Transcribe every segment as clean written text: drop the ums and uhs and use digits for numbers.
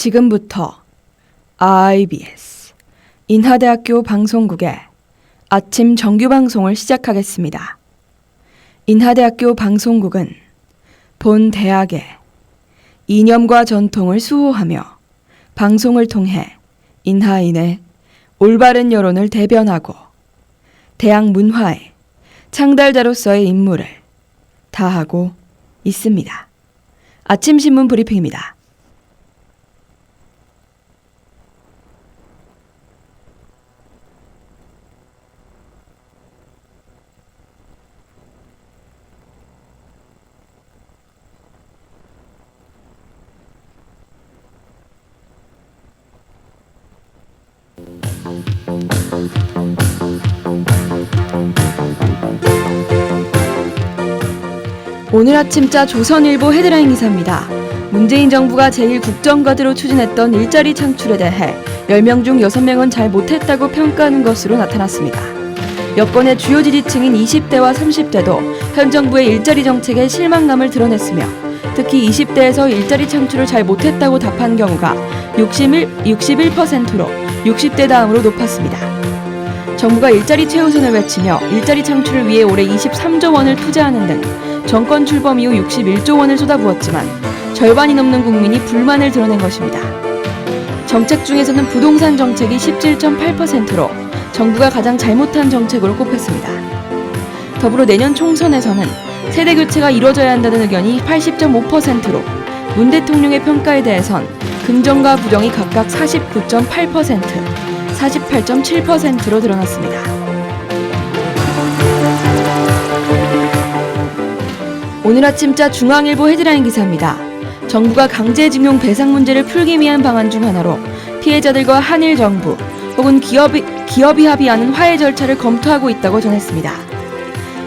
지금부터 IBS 인하대학교 방송국의 아침 정규 방송을 시작하겠습니다. 인하대학교 방송국은 본 대학의 이념과 전통을 수호하며 방송을 통해 인하인의 올바른 여론을 대변하고 대학 문화의 창달자로서의 임무를 다하고 있습니다. 아침 신문 브리핑입니다. 오늘 아침자 조선일보 헤드라인 기사입니다. 문재인 정부가 제1국정과제로 추진했던 일자리 창출에 대해 10명 중 6명은 잘 못했다고 평가하는 것으로 나타났습니다. 여권의 주요 지지층인 20대와 30대도 현 정부의 일자리 정책에 실망감을 드러냈으며 특히 20대에서 일자리 창출을 잘 못했다고 답한 경우가 61%로 60대 다음으로 높았습니다. 정부가 일자리 최우선을 외치며 일자리 창출을 위해 올해 23조 원을 투자하는 등 정권 출범 이후 61조 원을 쏟아부었지만 절반이 넘는 국민이 불만을 드러낸 것입니다. 정책 중에서는 부동산 정책이 17.8%로 정부가 가장 잘못한 정책으로 꼽혔습니다. 더불어 내년 총선에서는 세대 교체가 이루어져야 한다는 의견이 80.5%로 문 대통령의 평가에 대해선 긍정과 부정이 각각 49.8%, 48.7%로 드러났습니다. 오늘 아침자 중앙일보 헤드라인 기사입니다. 정부가 강제징용 배상 문제를 풀기 위한 방안 중 하나로 피해자들과 한일 정부 혹은 기업이 합의하는 화해 절차를 검토하고 있다고 전했습니다.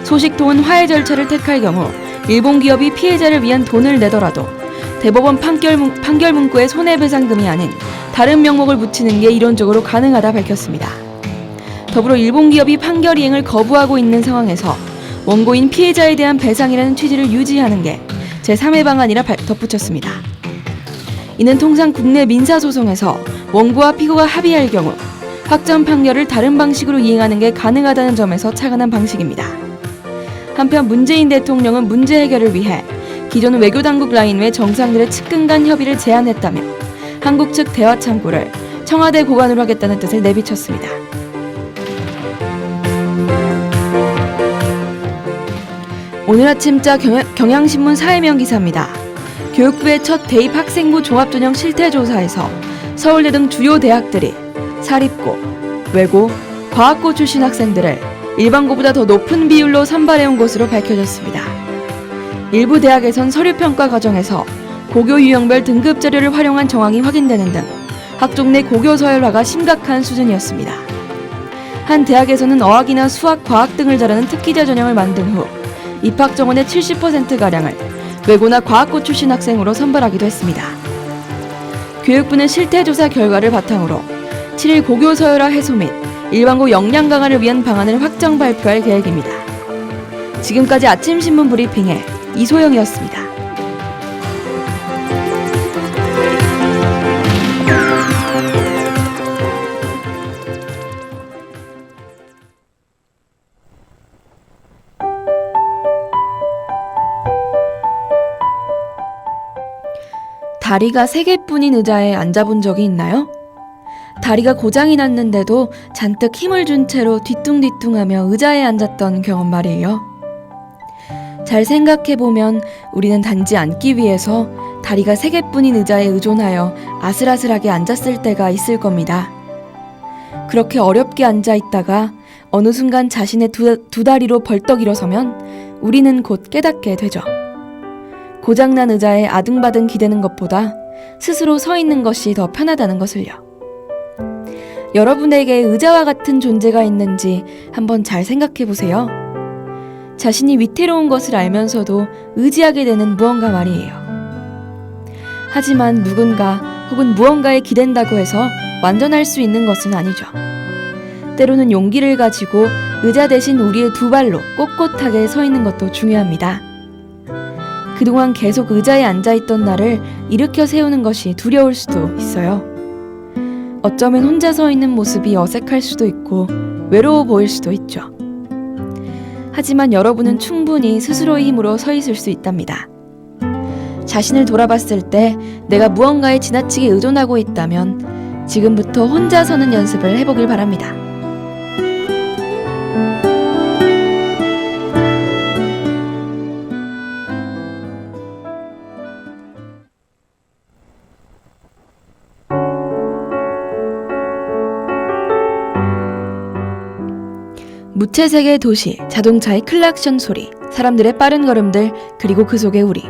소식통은 화해 절차를 택할 경우 일본 기업이 피해자를 위한 돈을 내더라도 대법원 판결 문구에 손해배상금이 아닌 다른 명목을 붙이는 게 이론적으로 가능하다 밝혔습니다. 더불어 일본 기업이 판결 이행을 거부하고 있는 상황에서 원고인 피해자에 대한 배상이라는 취지를 유지하는 게 제3의 방안이라 덧붙였습니다. 이는 통상 국내 민사소송에서 원고와 피고가 합의할 경우 확정 판결을 다른 방식으로 이행하는 게 가능하다는 점에서 착안한 방식입니다. 한편 문재인 대통령은 문제 해결을 위해 기존 외교당국 라인 외 정상들의 측근 간 협의를 제안했다며 한국 측 대화 창구를 청와대 고관으로 하겠다는 뜻을 내비쳤습니다. 오늘 아침자 경향신문 사회면 기사입니다. 교육부의 첫 대입 학생부 종합전형 실태조사에서 서울대 등 주요 대학들이 사립고, 외고, 과학고 출신 학생들을 일반고보다 더 높은 비율로 선발해온 것으로 밝혀졌습니다. 일부 대학에선 서류평가 과정에서 고교 유형별 등급 자료를 활용한 정황이 확인되는 등 학종 내 고교 서열화가 심각한 수준이었습니다. 한 대학에서는 어학이나 수학, 과학 등을 잘하는 특기자 전형을 만든 후 입학 정원의 70%가량을 외고나 과학고 출신 학생으로 선발하기도 했습니다. 교육부는 실태조사 결과를 바탕으로 7일 고교 서열화 해소 및 일반고 역량 강화를 위한 방안을 확정 발표할 계획입니다. 지금까지 아침 신문 브리핑의 이소영이었습니다. 다리가 3개뿐인 의자에 앉아본 적이 있나요? 다리가 고장이 났는데도 잔뜩 힘을 준 채로 뒤뚱뒤뚱하며 의자에 앉았던 경험 말이에요. 잘 생각해보면 우리는 단지 앉기 위해서 다리가 3개뿐인 의자에 의존하여 아슬아슬하게 앉았을 때가 있을 겁니다. 그렇게 어렵게 앉아있다가 어느 순간 자신의 두 다리로 벌떡 일어서면 우리는 곧 깨닫게 되죠. 고장난 의자에 아등바등 기대는 것보다 스스로 서 있는 것이 더 편하다는 것을요. 여러분에게 의자와 같은 존재가 있는지 한번 잘 생각해 보세요. 자신이 위태로운 것을 알면서도 의지하게 되는 무언가 말이에요. 하지만 누군가 혹은 무언가에 기댄다고 해서 완전할 수 있는 것은 아니죠. 때로는 용기를 가지고 의자 대신 우리의 두 발로 꼿꼿하게 서 있는 것도 중요합니다. 그동안 계속 의자에 앉아있던 나를 일으켜 세우는 것이 두려울 수도 있어요. 어쩌면 혼자 서 있는 모습이 어색할 수도 있고 외로워 보일 수도 있죠. 하지만 여러분은 충분히 스스로의 힘으로 서 있을 수 있답니다. 자신을 돌아봤을 때 내가 무언가에 지나치게 의존하고 있다면 지금부터 혼자 서는 연습을 해보길 바랍니다. 무채색의 도시, 자동차의 클락션 소리, 사람들의 빠른 걸음들, 그리고 그 속의 우리.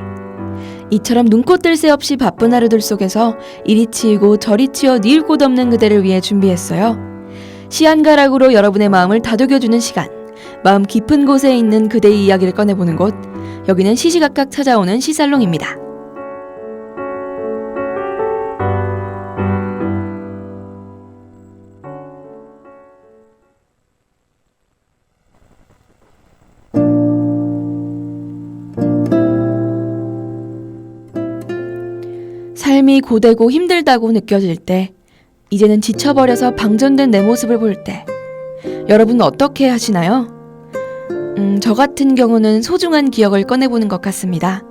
이처럼 눈코 뜰 새 없이 바쁜 하루들 속에서 이리 치이고 저리 치여 뉘을 곳 없는 그대를 위해 준비했어요. 시안가락으로 여러분의 마음을 다독여주는 시간, 마음 깊은 곳에 있는 그대의 이야기를 꺼내보는 곳, 여기는 시시각각 찾아오는 시살롱입니다. 삶이 고되고 힘들다고 느껴질 때, 이제는 지쳐버려서 방전된 내 모습을 볼 때, 여러분은 어떻게 하시나요? 저 같은 경우는 소중한 기억을 꺼내보는 것 같습니다.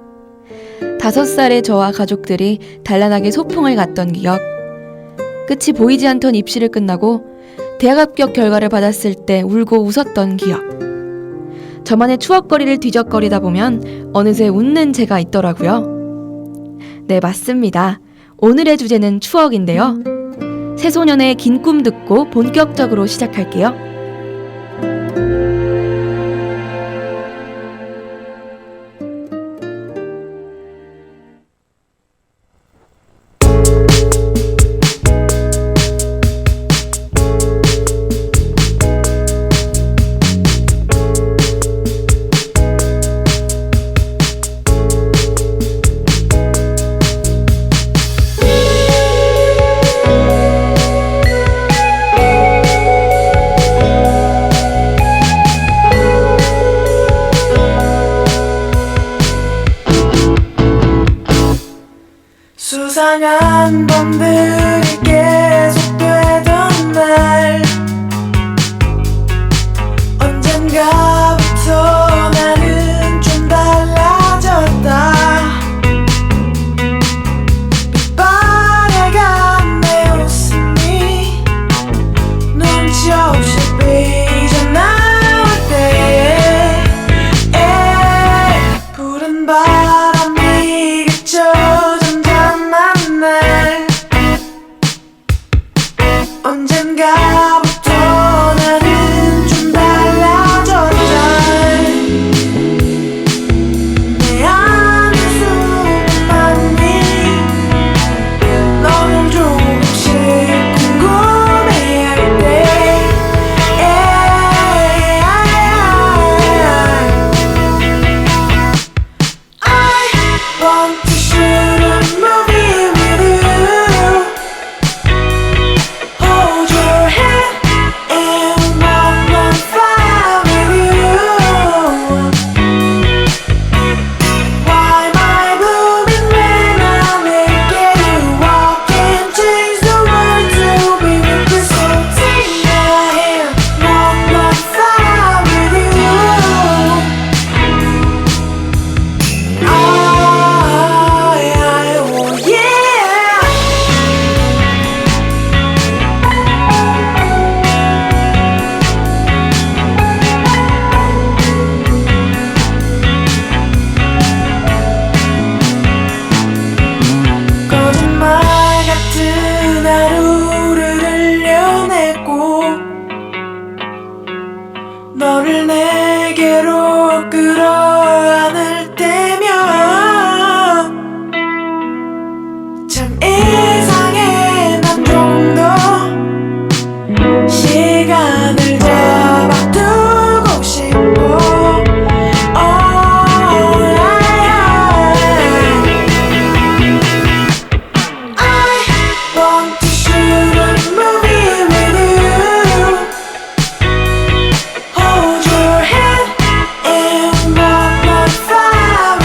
5살의 저와 가족들이 단란하게 소풍을 갔던 기억, 끝이 보이지 않던 입시를 끝나고 대학 합격 결과를 받았을 때 울고 웃었던 기억. 저만의 추억거리를 뒤적거리다 보면 어느새 웃는 제가 있더라고요. 네, 맞습니다. 오늘의 주제는 추억인데요. 새소년의 긴 꿈 듣고 본격적으로 시작할게요. 수상한 밤들이 계속되던 날, 언젠가부터 나는 좀 달라졌다. 빛바래간 내 웃음이 눈치 없이 삐져나올 때에 푸른 바람이 그쳐 언젠가부터 나는 좀 달라졌다. 내 안에 숨어있니 너를 조금씩 궁금해할 때 I want to shoot a movie with you. Hold your hand and walk on fire with you. Why am I blooming when I'm naked? You walk and change the world to be with you. So take my hand, walk on fire with you. Oh yeah. 거짓말 같은 하루를 흘려내고 너를 내게로 끌어안을 때면 참 이상해. 난 좀 더 시간을 잡아두고 싶어. I want to shoot a movie with you. Hold your hand and walk on fire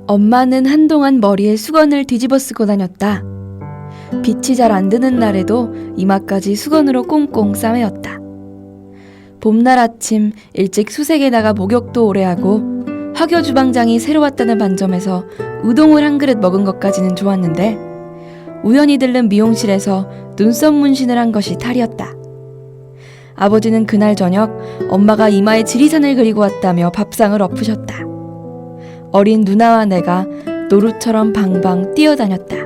엄마는 한동안 머리에 수건을 뒤집어 쓰고 다녔다. 빛이 잘 안 드는 날에도 이마까지 수건으로 꽁꽁 싸매었다. 봄날 아침 일찍 수색에 나가 목욕도 오래 하고 화교 주방장이 새로 왔다는 반점에서 우동을 한 그릇 먹은 것까지는 좋았는데 우연히 들른 미용실에서 눈썹 문신을 한 것이 탈이었다. 아버지는 그날 저녁 엄마가 이마에 지리산을 그리고 왔다며 밥상을 엎으셨다. 어린 누나와 내가 노루처럼 방방 뛰어다녔다.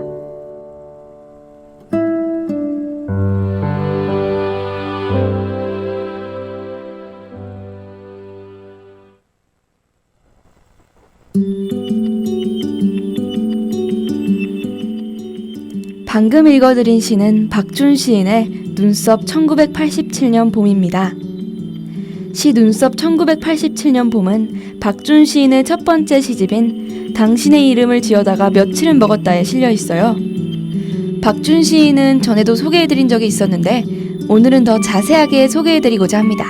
방금 읽어드린 시는 박준 시인의 눈썹 1987년 봄입니다. 시 눈썹 1987년 봄은 박준 시인의 첫 번째 시집인 당신의 이름을 지어다가 며칠은 먹었다에 실려 있어요. 박준 시인은 전에도 소개해드린 적이 있었는데 오늘은 더 자세하게 소개해드리고자 합니다.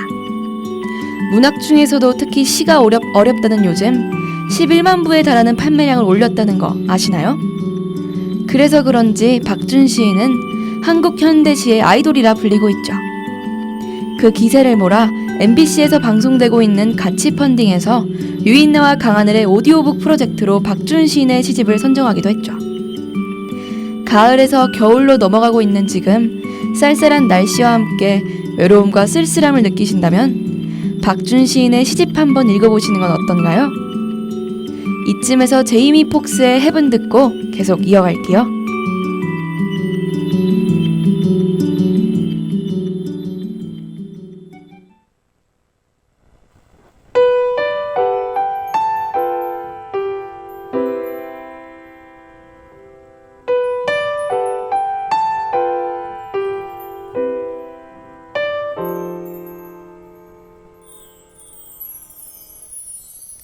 문학 중에서도 특히 시가 어렵다는 요즘 11만 부에 달하는 판매량을 올렸다는 거 아시나요? 그래서 그런지 박준 시인은 한국 현대시의 아이돌이라 불리고 있죠. 그 기세를 몰아 MBC에서 방송되고 있는 가치 펀딩에서 유인나와 강하늘의 오디오북 프로젝트로 박준 시인의 시집을 선정하기도 했죠. 가을에서 겨울로 넘어가고 있는 지금 쌀쌀한 날씨와 함께 외로움과 쓸쓸함을 느끼신다면 박준 시인의 시집 한번 읽어보시는 건 어떤가요? 이쯤에서 제이미 폭스의 헤븐 듣고 계속 이어갈게요.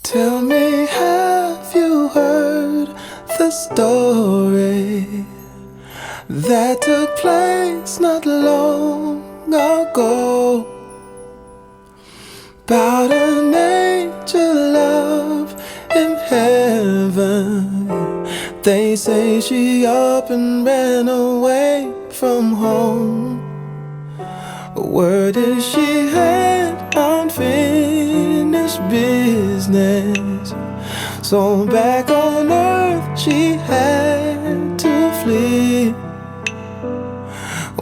Tell me, have you heard the story that took place not long ago about an angel love in heaven? They say she up and ran away from home. Word is she had unfinished business, so back on earth she had to flee.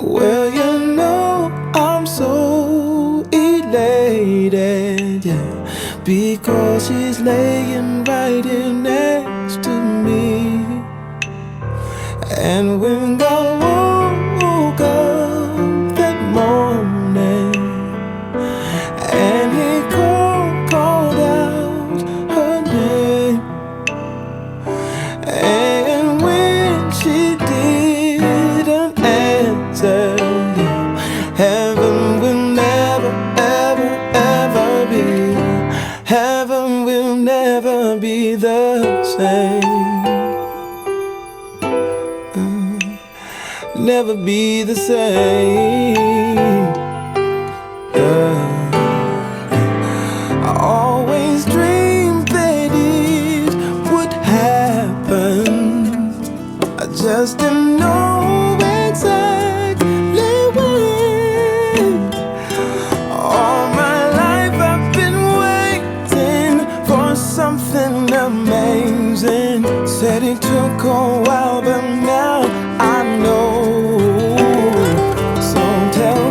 Well, you know I'm so elated, yeah, because she's laying right here next to me. And when God woke up that morning and he called out her name, and when she didn't answer, heaven will never, ever, ever be, heaven will never be the same. Never be the same. I always dreamed that it would happen. I just didn't know exactly when. All my life I've been waiting for something amazing. Said it took a while, but now I know. So tell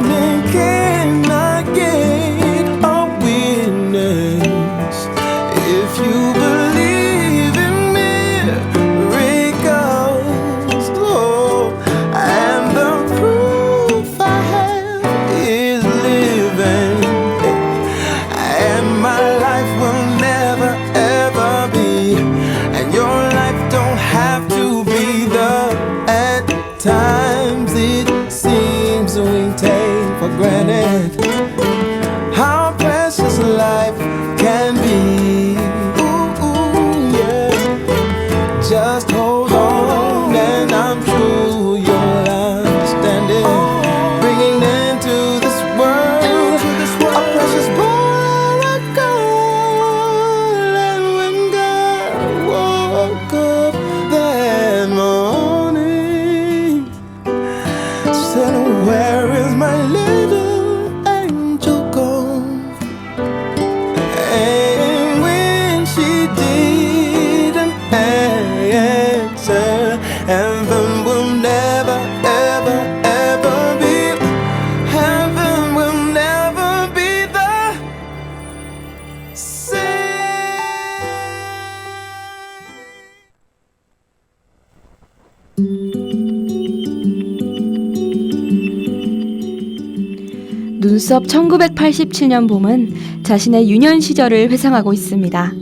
눈썹 1987년 봄은 자신의 유년 시절을 회상하고 있습니다.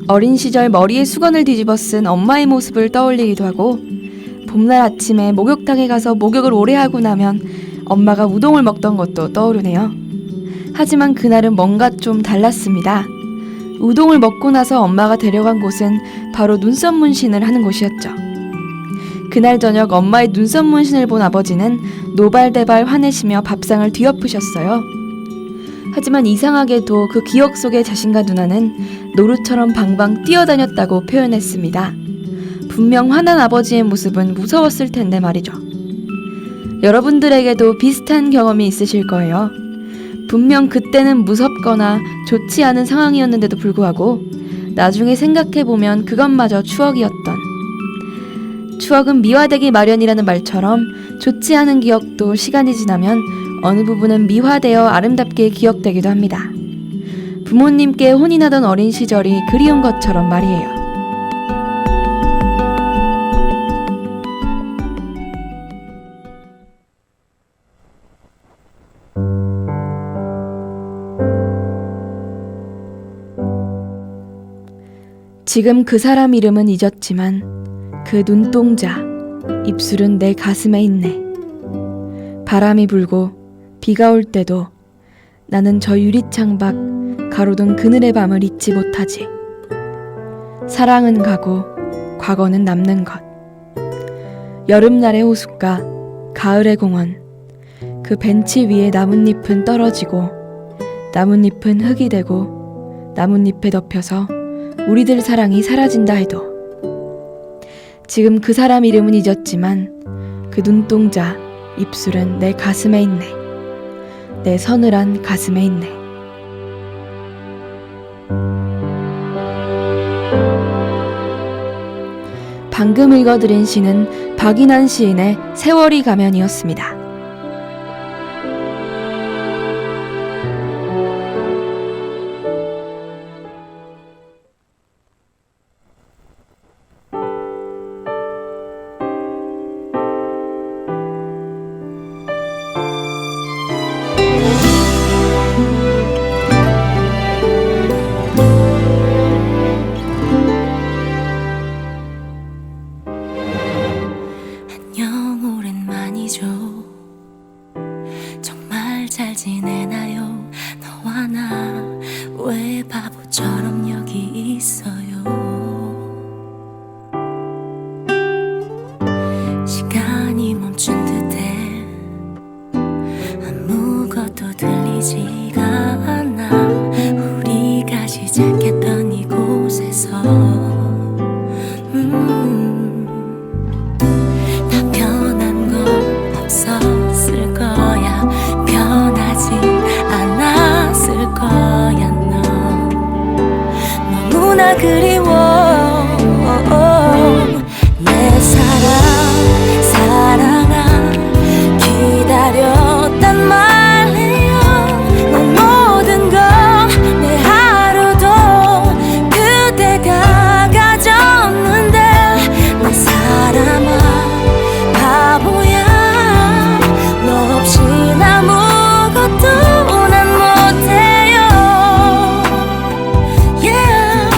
어린 시절 머리에 수건을 뒤집어 쓴 엄마의 모습을 떠올리기도 하고 봄날 아침에 목욕탕에 가서 목욕을 오래 하고 나면 엄마가 우동을 먹던 것도 떠오르네요. 하지만 그날은 뭔가 좀 달랐습니다. 우동을 먹고 나서 엄마가 데려간 곳은 바로 눈썹 문신을 하는 곳이었죠. 그날 저녁 엄마의 눈썹 문신을 본 아버지는 노발대발 화내시며 밥상을 뒤엎으셨어요. 하지만 이상하게도 그 기억 속의 자신과 누나는 노루처럼 방방 뛰어다녔다고 표현했습니다. 분명 화난 아버지의 모습은 무서웠을 텐데 말이죠. 여러분들에게도 비슷한 경험이 있으실 거예요. 분명 그때는 무섭거나 좋지 않은 상황이었는데도 불구하고 나중에 생각해보면 그것마저 추억이었던, 추억은 미화되기 마련이라는 말처럼 좋지 않은 기억도 시간이 지나면 어느 부분은 미화되어 아름답게 기억되기도 합니다. 부모님께 혼이 나던 어린 시절이 그리운 것처럼 말이에요. 지금 그 사람 이름은 잊었지만 그 눈동자, 입술은 내 가슴에 있네. 바람이 불고 비가 올 때도 나는 저 유리창 밖 가로등 그늘의 밤을 잊지 못하지. 사랑은 가고 과거는 남는 것. 여름날의 호숫가, 가을의 공원. 그 벤치 위에 나뭇잎은 떨어지고 나뭇잎은 흙이 되고 나뭇잎에 덮여서 우리들 사랑이 사라진다 해도 지금 그 사람 이름은 잊었지만 그 눈동자, 입술은 내 가슴에 있네. 내 서늘한 가슴에 있네. 방금 읽어드린 시는 박인환 시인의 세월이 가면이었습니다. 안녕 오랜만이죠. 정말 잘 지내나요? 너와 나 왜 바보처럼 여기 있어요? 시간이 멈춘 듯해 아무것도 들리지가 않아. 우리가 시작했던 이곳에서 다 변한 건 없었을 거야. 변하지 않았을 거야. 너 너무나 그리워. 내 사랑 사랑아 기다렸단 말이야. 내 모든 것 내 하루도 그대가 가졌는데 내 사람아 바보야. 너 없인 아무것도 난 못해요. Yeah.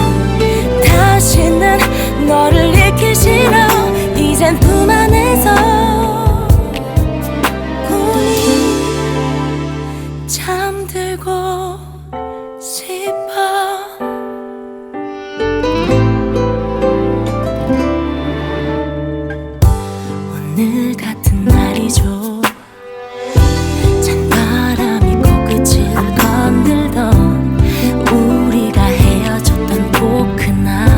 다시는 너를 잃기 싫어. 이젠 품 안에서 고이 잠들고 싶어. 오늘 같은 날이죠. 찬바람이 코끝을 건들던 우리가 헤어졌던 꼭 그날.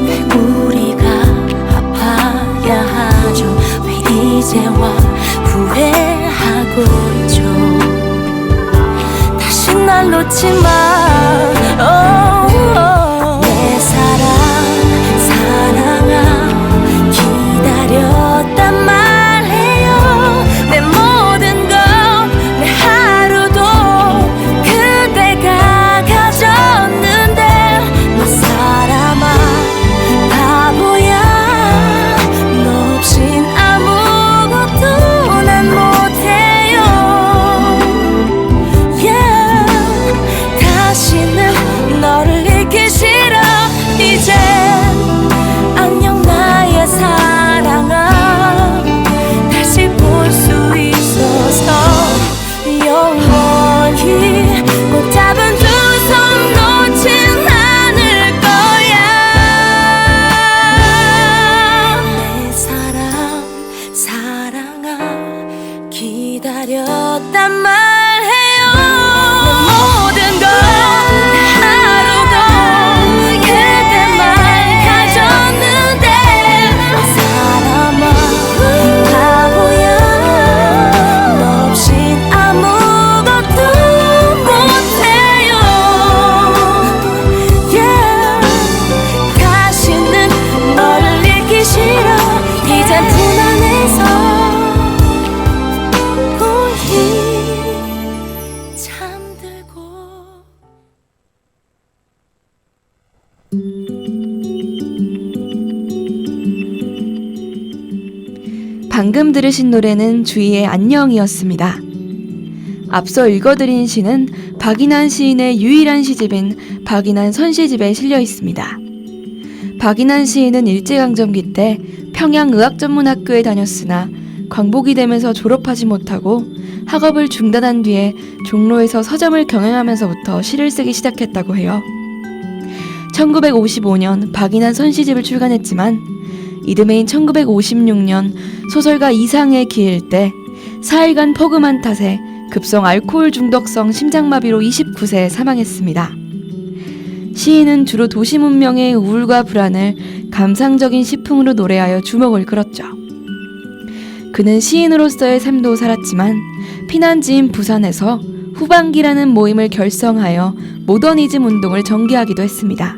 왜 우리가 아파야 하죠? 왜 이제와 후회하고 있죠? 다시 날 놓지 마. 내 사랑 사랑아 기다렸단 말해요. 내 모든 것 내 하루도 그대가 가졌는데 너 사람아 바보야. 너 없인 아무것도 기다렸단 말해요. 내 모든 걸 하루도 그대만 가졌는데 사람아 바보야 너 없인 아무것도 못해요. yeah. 다시는 너를 잃기 싫어. 이젠 품 안에서 고이 잠들고. 방금 들으신 노래는 주희의 안녕이었습니다. 앞서 읽어드린 시는 박인환 시인의 유일한 시집인 박인환 선시집에 실려 있습니다. 박인환 시인은 일제강점기 때 평양의학전문학교에 다녔으나 광복이 되면서 졸업하지 못하고 학업을 중단한 뒤에 종로에서 서점을 경영하면서부터 시를 쓰기 시작했다고 해요. 1955년 박인환 선시집을 출간했지만 이듬해인 1956년 소설가 이상의 기일 때 4일간 폭음한 탓에 급성 알코올 중독성 심장마비로 29세에 사망했습니다. 시인은 주로 도시 문명의 우울과 불안을 감상적인 시풍으로 노래하여 주목을 끌었죠. 그는 시인으로서의 삶도 살았지만 피난지인 부산에서 후반기라는 모임을 결성하여 모더니즘 운동을 전개하기도 했습니다.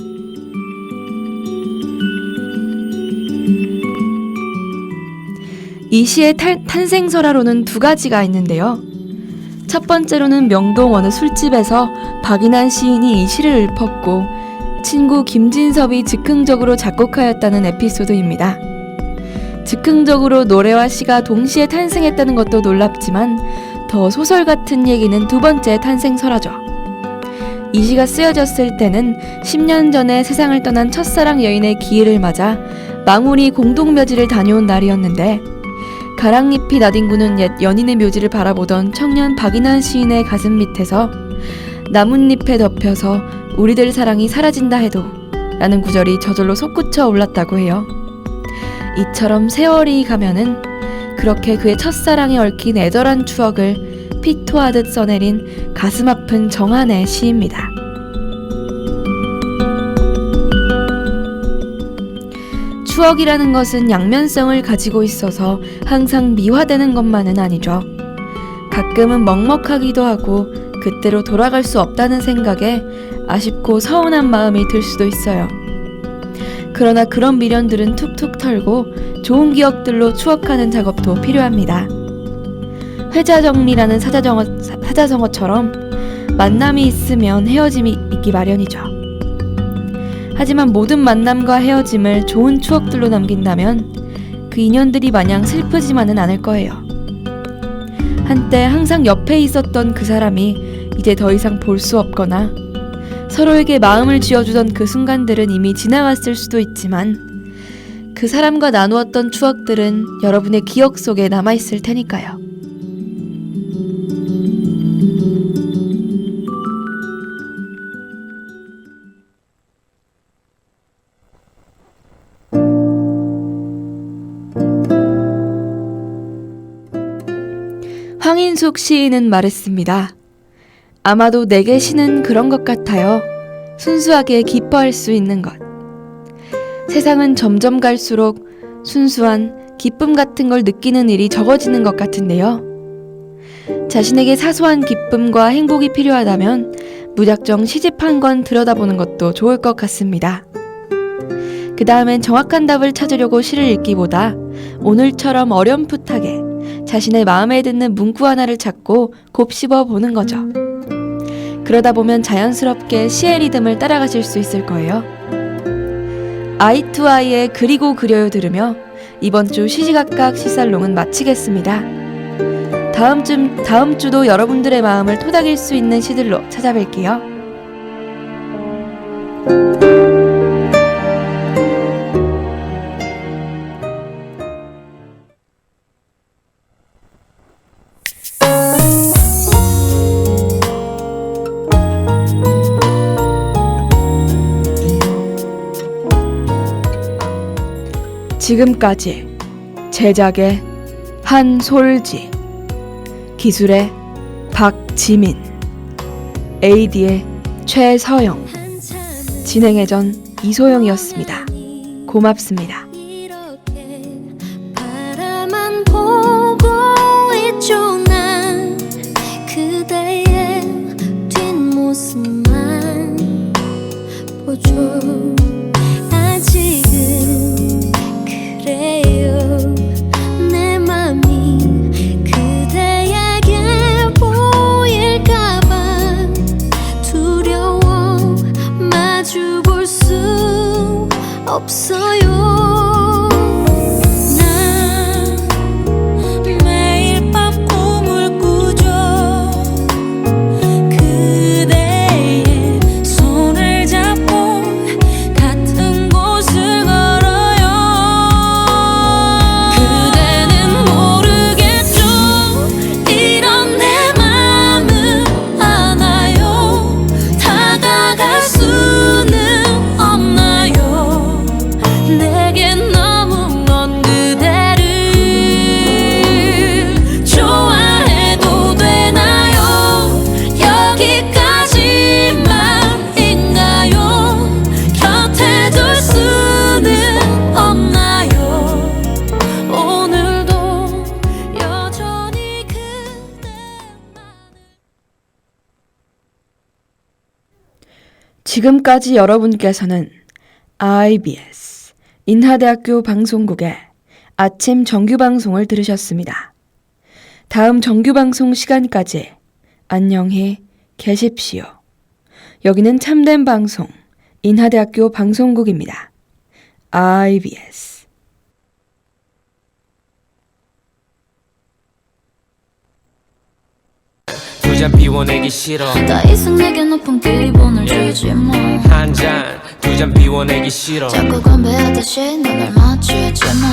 이 시의 탄생설화로는 두 가지가 있는데요. 첫 번째로는 명동 어느 술집에서 박인환 시인이 이 시를 읊었고 친구 김진섭이 즉흥적으로 작곡하였다는 에피소드입니다. 즉흥적으로 노래와 시가 동시에 탄생했다는 것도 놀랍지만 더 소설 같은 얘기는 두 번째 탄생설화죠. 이 시가 쓰여졌을 때는 10년 전에 세상을 떠난 첫사랑 여인의 기일을 맞아 망우리 공동묘지를 다녀온 날이었는데 가랑잎이 나뒹구는 옛 연인의 묘지를 바라보던 청년 박인환 시인의 가슴 밑에서 나뭇잎에 덮여서 우리들 사랑이 사라진다 해도 라는 구절이 저절로 솟구쳐 올랐다고 해요. 이처럼 세월이 가면은 그렇게 그의 첫사랑에 얽힌 애절한 추억을 피토하듯 써내린 가슴 아픈 정한의 시입니다. 추억이라는 것은 양면성을 가지고 있어서 항상 미화되는 것만은 아니죠. 가끔은 먹먹하기도 하고 그때로 돌아갈 수 없다는 생각에 아쉽고 서운한 마음이 들 수도 있어요. 그러나 그런 미련들은 툭툭 털고 좋은 기억들로 추억하는 작업도 필요합니다. 회자정리라는 사자성어처럼 만남이 있으면 헤어짐이 있기 마련이죠. 하지만 모든 만남과 헤어짐을 좋은 추억들로 남긴다면 그 인연들이 마냥 슬프지만은 않을 거예요. 한때 항상 옆에 있었던 그 사람이 이제 더 이상 볼 수 없거나 서로에게 마음을 쥐어주던 그 순간들은 이미 지나갔을 수도 있지만 그 사람과 나누었던 추억들은 여러분의 기억 속에 남아있을 테니까요. 황인숙 시인은 말했습니다. 아마도 내게 시는 그런 것 같아요. 순수하게 기뻐할 수 있는 것. 세상은 점점 갈수록 순수한 기쁨 같은 걸 느끼는 일이 적어지는 것 같은데요. 자신에게 사소한 기쁨과 행복이 필요하다면 무작정 시집 한 권 들여다보는 것도 좋을 것 같습니다. 그 다음엔 정확한 답을 찾으려고 시를 읽기보다 오늘처럼 어렴풋하게 자신의 마음에 드는 문구 하나를 찾고 곱씹어 보는 거죠. 그러다 보면 자연스럽게 시의 리듬을 따라가실 수 있을 거예요. 아이투아이의 그리고 그려요 들으며 이번 주 시시각각 시살롱은 마치겠습니다. 다음 주도 여러분들의 마음을 토닥일 수 있는 시들로 찾아뵐게요. 지금까지 제작의 한솔지, 기술의 박지민, AD의 최서영, 진행의 전 이소영이었습니다. 고맙습니다. 이렇게 바라만 보고 있죠. 난 그대의 뒷모습만 보죠. 아직은 그래요. 내 맘이 그대에게 보일까봐 두려워 마주 볼 수 없어요. 난 매일 밤 꿈을 꾸죠. 그대의 손을 잡고 같은 곳을 걸어요. 그대는 모르겠죠. 이런 내 맘은 아나요. 다가갈 수는 없나요. 내겐 너무 먼 그대를 좋아해도 되나요. 여기까지만인가요. 곁에 둘 수는 없나요. 오늘도 여전히 그대만을. 지금까지 여러분께서는 IBS 인하대학교 방송국의 아침 정규방송을 들으셨습니다. 다음 정규방송 시간까지 안녕히 계십시오. 여기는 참된 방송 인하대학교 방송국입니다. IBS. 두 잔 비워내기 싫어. 더 이상 내게 높은 기분을 주지 마. 한 잔, 두 잔 비워내기 싫어. 자꾸 건배하듯이 눈을 맞추지 마.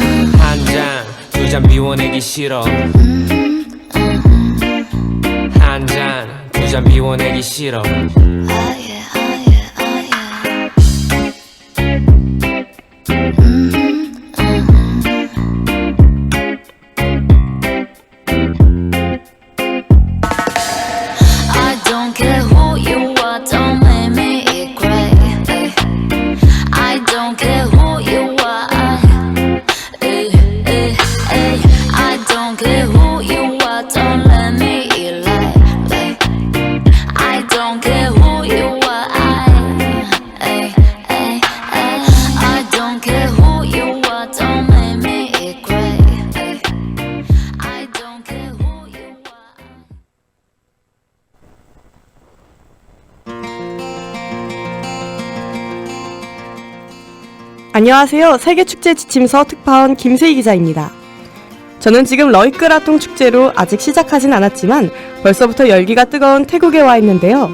한 잔, 두 잔 비워내기 싫어. 한 잔, 두 잔 비워내기 싫어. I don't care who you are, don't make me cry. I don't care who you are. I don't care who you are, don't let me lie. I don't care who you are. I don't care who you are, don't make me cry. I don't care who you are. 안녕하세요. 세계축제 지침서 특파원 김세희 기자입니다. 저는 지금 러이끄라통 축제로 아직 시작하진 않았지만 벌써부터 열기가 뜨거운 태국에 와 있는데요.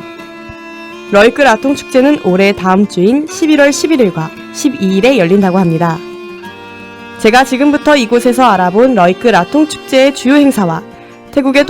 러이끄라통 축제는 올해 다음 주인 11월 11일과 12일에 열린다고 합니다. 제가 지금부터 이곳에서 알아본 러이끄라통 축제의 주요 행사와 태국의